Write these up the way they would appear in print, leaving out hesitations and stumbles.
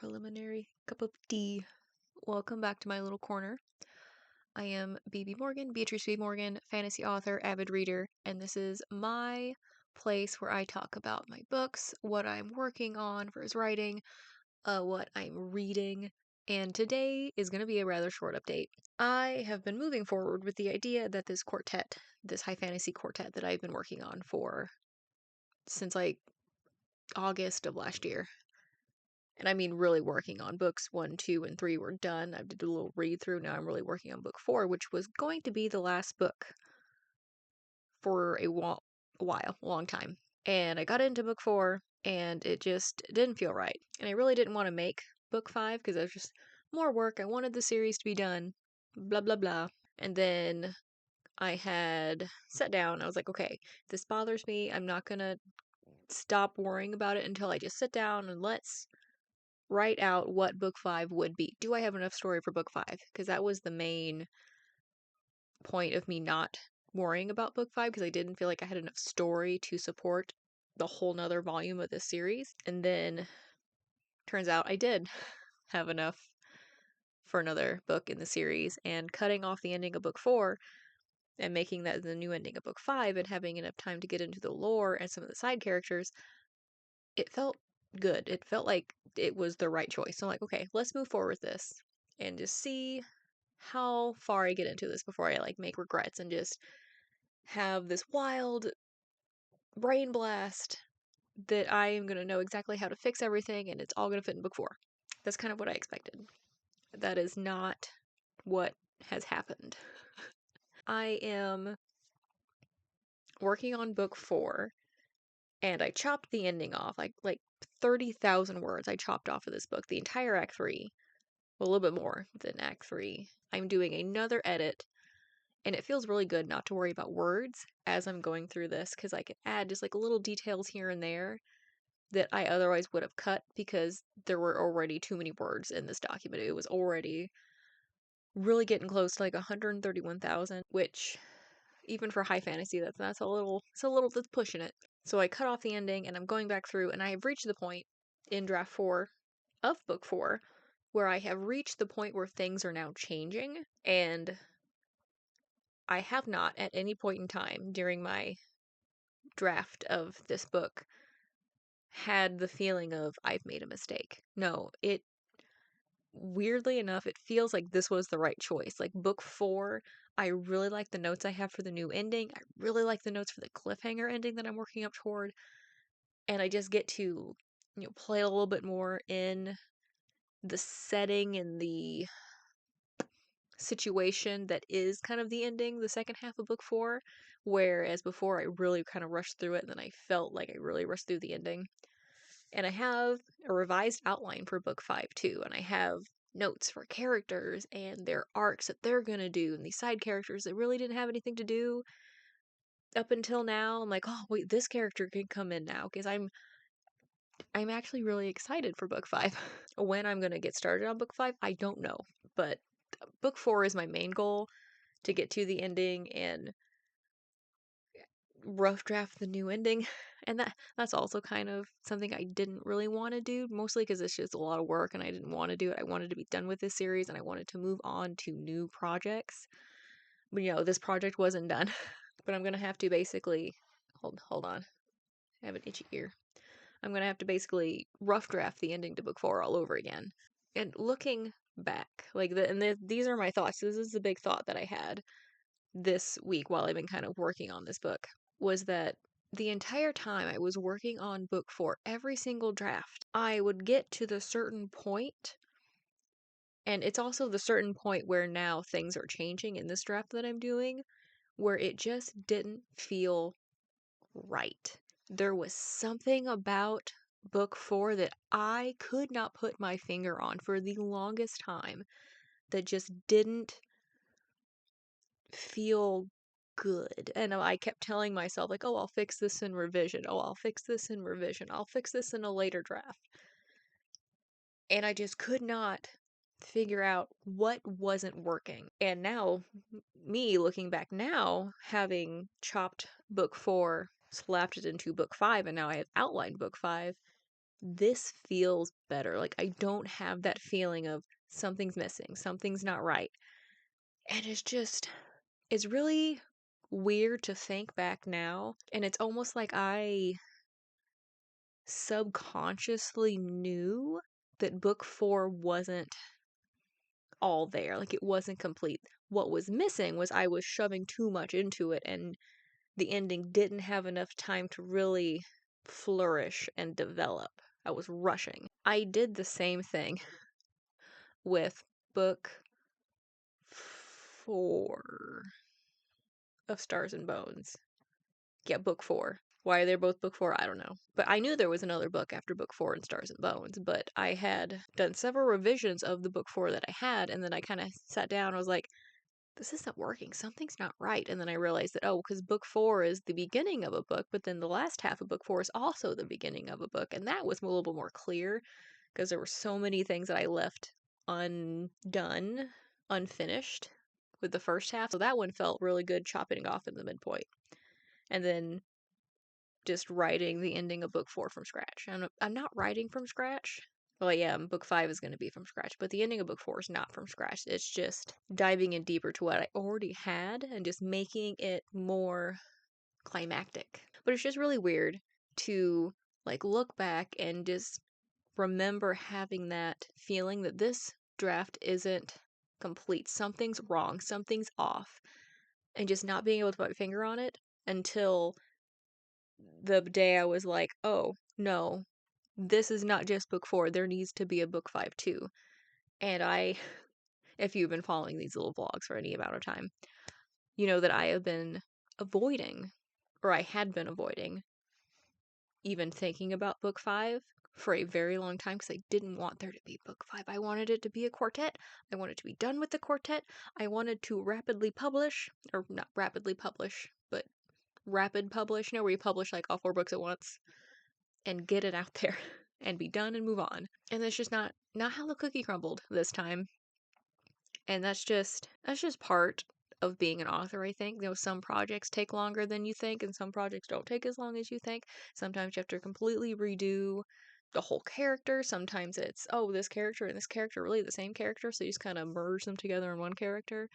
preliminary cup of tea. Welcome back to my little corner. I am BB Morgan, Beatrice B. Morgan, fantasy author, avid reader, and this is my place where I talk about my books, what I'm working on for his writing, what I'm reading, and today is going to be a rather short update. I have been moving forward with the idea that this quartet, this high fantasy quartet that I've been working on since like August of last year, and I mean really working on books 1, 2, and 3 were done. I did a little read through. Now I'm really working on book 4, which was going to be the last book for a long time. And I got into book 4, and it just didn't feel right. And I really didn't want to make book 5 because it was just more work. I wanted the series to be done. Blah, blah, blah. And then I had sat down. I was like, okay, this bothers me. I'm not going to stop worrying about it until I just sit down and let's write out what book 5 would be. Do I have enough story for book 5? Because that was the main point of me not worrying about book 5, because I didn't feel like I had enough story to support the whole nother volume of this series. And then turns out I did have enough for another book in the series, and cutting off the ending of book 4 and making that the new ending of book 5 and having enough time to get into the lore and some of the side characters, it felt good. It felt like it was the right choice. So I'm like, okay, let's move forward with this and just see how far I get into this before I like make regrets and just have this wild brain blast that I am going to know exactly how to fix everything and it's all going to fit in book 4. That's kind of what I expected. That is not what has happened. I am working on book 4 and I chopped the ending off, like 30,000 words I chopped off of this book, the entire Act 3, well, a little bit more than Act 3. I'm doing another edit, and it feels really good not to worry about words as I'm going through this, because I can add just like little details here and there that I otherwise would have cut because there were already too many words in this document. It was already really getting close to like 131,000, which even for high fantasy, that's that's pushing it. So I cut off the ending and I'm going back through, and I have reached the point in draft 4 of book 4 where I have reached the point where things are now changing, and I have not at any point in time during my draft of this book had the feeling of I've made a mistake. No, it weirdly enough, it feels like this was the right choice. Like book 4, I really like the notes I have for the new ending. I really like the notes for the cliffhanger ending that I'm working up toward. And I just get to, play a little bit more in the setting and the situation that is kind of the ending, the second half of book 4, whereas before I really kind of rushed through it and then I felt like I really rushed through the ending. And I have a revised outline for book 5 too, and I have notes for characters and their arcs that they're gonna do, and these side characters that really didn't have anything to do up until now. I'm like, oh wait, this character can come in now, because I'm actually really excited for book 5. When I'm gonna get started on book 5, I don't know, but book 4 is my main goal, to get to the ending and rough draft the new ending. And that's also kind of something I didn't really want to do, mostly because it's just a lot of work and I didn't want to do it. I wanted to be done with this series and I wanted to move on to new projects. But this project wasn't done. But I'm gonna have to basically hold on. I have an itchy ear. I'm gonna have to basically rough draft the ending to book 4 all over again. And looking back, these are my thoughts. This is the big thought that I had this week while I've been kind of working on this book, was that the entire time I was working on book 4, every single draft, I would get to the certain point, and it's also the certain point where now things are changing in this draft that I'm doing, where it just didn't feel right. There was something about book 4 that I could not put my finger on for the longest time that just didn't feel good. And I kept telling myself, like, oh, I'll fix this in revision. Oh, I'll fix this in revision. I'll fix this in a later draft. And I just could not figure out what wasn't working. And now, me looking back now, having chopped book 4, slapped it into book 5, and now I have outlined book 5, this feels better. Like, I don't have that feeling of something's missing, something's not right. And it's really weird to think back now. And it's almost like I subconsciously knew that book 4 wasn't all there. Like, it wasn't complete. What was missing was I was shoving too much into it, and the ending didn't have enough time to really flourish and develop. I was rushing. I did the same thing with book 4 of Stars and Bones. Yeah, book 4. Why they're both book 4, I don't know. But I knew there was another book after book 4 in Stars and Bones, but I had done several revisions of the book 4 that I had, and then I kind of sat down and was like, this isn't working. Something's not right. And then I realized that, oh, because book 4 is the beginning of a book, but then the last half of book 4 is also the beginning of a book. And that was a little bit more clear because there were so many things that I left undone, unfinished with the first half. So that one felt really good chopping it off in the midpoint. And then just writing the ending of book 4 from scratch. I'm not writing from scratch. Well, yeah, book 5 is going to be from scratch, but the ending of book 4 is not from scratch. It's just diving in deeper to what I already had and just making it more climactic. But it's just really weird to like look back and just remember having that feeling that this draft isn't complete. Something's wrong, something's off, and just not being able to put my finger on it until the day I was like, oh, no, this is not just book 4. There needs to be a book 5 too. And if you've been following these little vlogs for any amount of time, you know that I have been avoiding, or I had been avoiding, even thinking about book 5 for a very long time because I didn't want there to be book 5. I wanted it to be a quartet. I wanted to be done with the quartet. I wanted to rapidly publish, or not rapidly publish, but rapid publish, where you publish like all 4 books at once and get it out there and be done and move on. And that's just not how the cookie crumbled this time. And that's just part of being an author, I think. Some projects take longer than you think, and some projects don't take as long as you think. Sometimes you have to completely redo the whole character. Sometimes it's, oh, this character and this character are really the same character, so you just kind of merge them together in one character.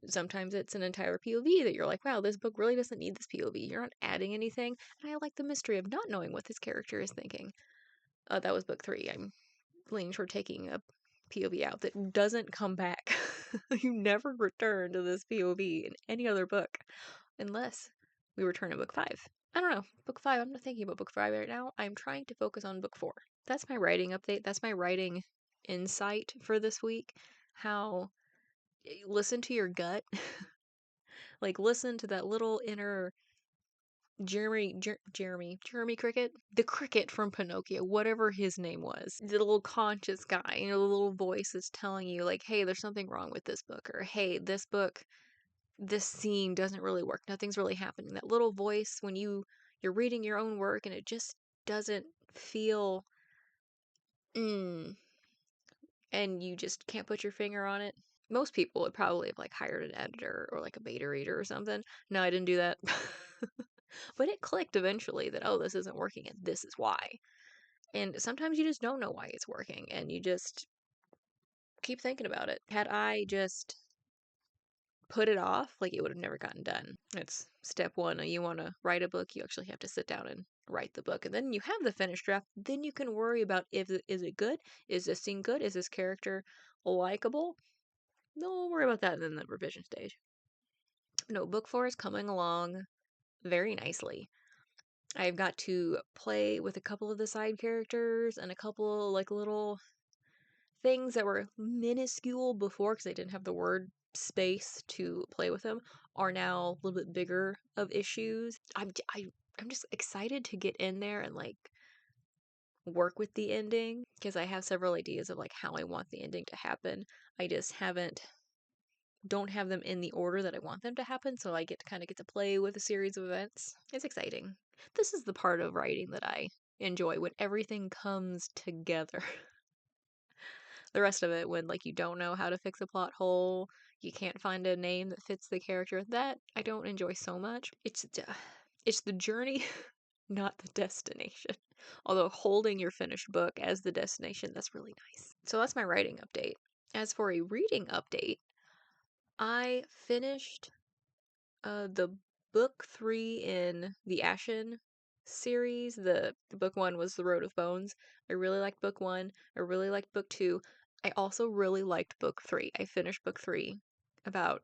Sometimes it's an entire POV that you're like, wow, this book really doesn't need this POV. You're not adding anything. And I like the mystery of not knowing what this character is thinking. That was book 3. I'm leaning toward taking a POV out that doesn't come back. You never return to this POV in any other book unless we return to book 5. I don't know. Book 5, I'm not thinking about book 5 right now. I'm trying to focus on book 4. That's my writing update. That's my writing insight for this week. How listen to your gut. Like, listen to that little inner Jeremy Cricket, the cricket from Pinocchio, whatever his name was, the little conscious guy, the little voice is telling you, like, hey, there's something wrong with this book, or hey, this book, this scene doesn't really work, nothing's really happening. That little voice when you're reading your own work and it just doesn't feel, and you just can't put your finger on it. Most people would probably have like hired an editor or like a beta reader or something. No, I didn't do that. But it clicked eventually that, oh, this isn't working and this is why. And sometimes you just don't know why it's working and you just keep thinking about it. Had I just put it off, like, it would have never gotten done. It's step 1. You want to write a book, you actually have to sit down and write the book. And then you have the finished draft. Then you can worry about is it good? Is this scene good? Is this character likable? Don't worry about that in the revision stage. No, book 4 is coming along very nicely. I've got to play with a couple of the side characters and a couple like little things that were minuscule before because I didn't have the word space to play with them are now a little bit bigger of issues. I'm just excited to get in there and like work with the ending because I have several ideas of like how I want the ending to happen. I just don't have them in the order that I want them to happen, so I get to play with a series of events. It's exciting. This is the part of writing that I enjoy, when everything comes together. The rest of it, when like you don't know how to fix a plot hole, you can't find a name that fits the character, that I don't enjoy so much. It's the journey not the destination. Although holding your finished book as the destination, that's really nice. So that's my writing update. As for a reading update, I finished the book 3 in the Ashen series. The book 1 was The Road of Bones. I really liked book 1. I really liked book 2. I also really liked book 3. I finished book 3 about,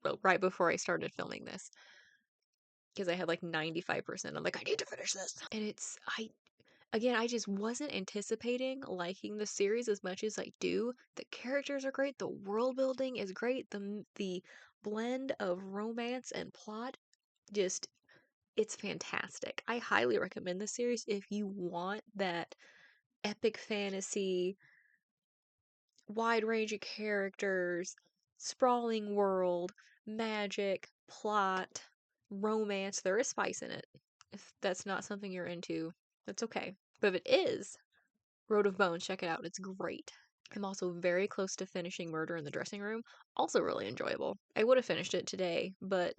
well, right before I started filming this. Because I had like 95%. I'm like, I need to finish this. And I just wasn't anticipating liking the series as much as I do. The characters are great. The world building is great. The blend of romance and plot, just, it's fantastic. I highly recommend this series if you want that epic fantasy, wide range of characters, sprawling world, magic, plot, romance. There is spice in it. If that's not something you're into, that's okay. But if it is, Road of Bones, check it out. It's great. I'm also very close to finishing Murder in the Dressing Room. Also really enjoyable. I would have finished it today, but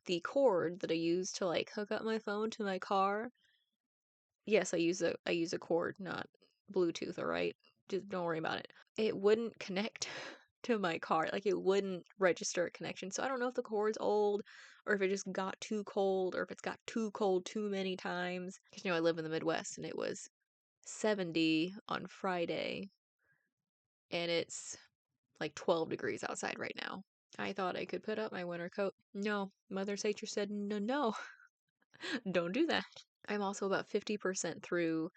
the cord that I use to like hook up my phone to my car, yes, I use a cord, not Bluetooth, all right? Just don't worry about it. It wouldn't connect to my car. Like it wouldn't register a connection. So I don't know if the cord's old or if it just got too cold or if it's got too cold too many times. Cuz I live in the Midwest and it was 70 on Friday and it's like 12 degrees outside right now. I thought I could put up my winter coat. No, Mother Nature said no, no. Don't do that. I'm also about 50% through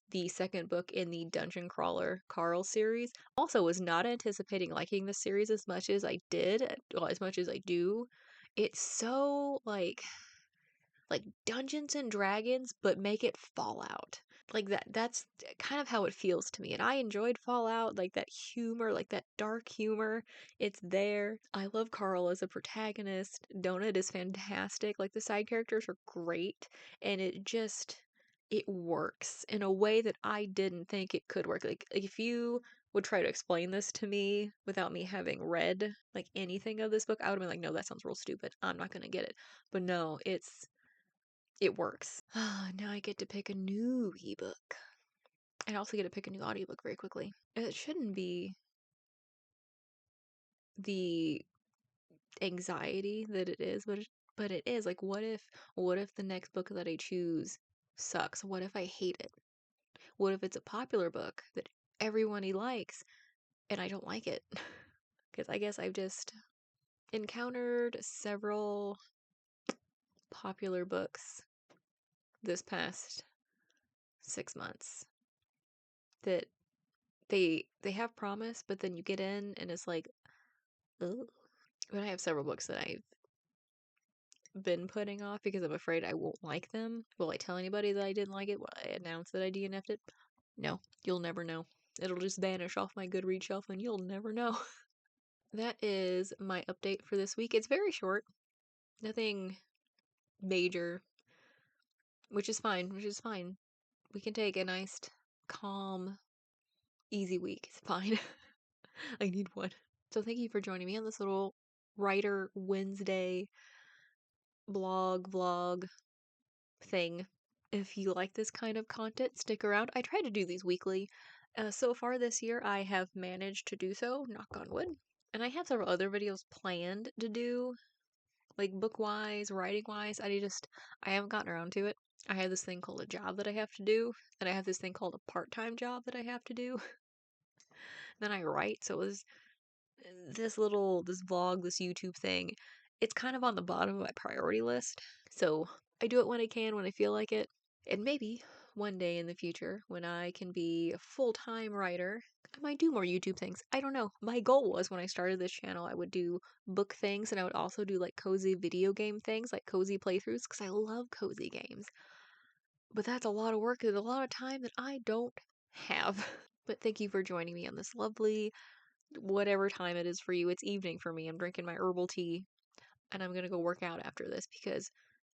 the second book in the Dungeon Crawler Carl series. Also was not anticipating liking this series as much as I did, well, as much as I do. It's so like Dungeons and Dragons, but make it Fallout. Like that's kind of how it feels to me. And I enjoyed Fallout, like that humor, like that dark humor. It's there. I love Carl as a protagonist. Donut is fantastic. Like the side characters are great, and it works in a way that I didn't think it could work. Like if you would try to explain this to me without me having read like anything of this book, I would have been like, no, that sounds real stupid. I'm not gonna get it. But no, it works. Now I get to pick a new ebook. I also get to pick a new audiobook very quickly. It shouldn't be the anxiety that it is, but it is. Like what if the next book that I choose sucks? What if I hate it? What if it's a popular book that everyone likes and I don't like it? Because I guess I've just encountered several popular books this past 6 months that they have promise, but then you get in and it's like, ugh. But I have several books that I've been putting off because I'm afraid I won't like them. Will I tell anybody that I didn't like it? Will I announce that I DNF'd it? No, you'll never know. It'll just vanish off my Goodreads shelf and you'll never know. That is my update for this week. It's very short. Nothing major, which is fine. We can take a nice, calm, easy week. It's fine. I need one. So thank you for joining me on this little Writer Wednesday blog vlog thing. If you like this kind of content, stick around. I try to do these weekly. So far this year, I have managed to do so, knock on wood. And I have several other videos planned to do, like book-wise, writing-wise. I haven't gotten around to it. I have this thing called a job that I have to do, and I have this thing called a part-time job that I have to do. Then I write, so it was this vlog, this YouTube thing. It's kind of on the bottom of my priority list. So I do it when I can, when I feel like it. And maybe one day in the future, when I can be a full-time writer, I might do more YouTube things. I don't know. My goal was when I started this channel, I would do book things and I would also do like cozy video game things, like cozy playthroughs, because I love cozy games. But that's a lot of work and a lot of time that I don't have. But thank you for joining me on this lovely, whatever time it is for you. It's evening for me. I'm drinking my herbal tea and I'm gonna go work out after this because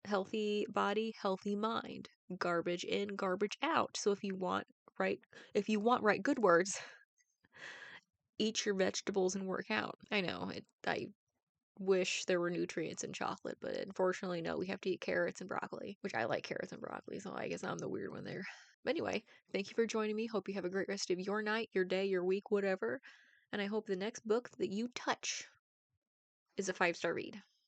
healthy body, healthy mind. Garbage in, garbage out. So if you want right good words, eat your vegetables and work out. I know, I wish there were nutrients in chocolate, but unfortunately, no, we have to eat carrots and broccoli, which I like carrots and broccoli, so I guess I'm the weird one there. But anyway, thank you for joining me. Hope you have a great rest of your night, your day, your week, whatever. And I hope the next book that you touch is a 5-star read.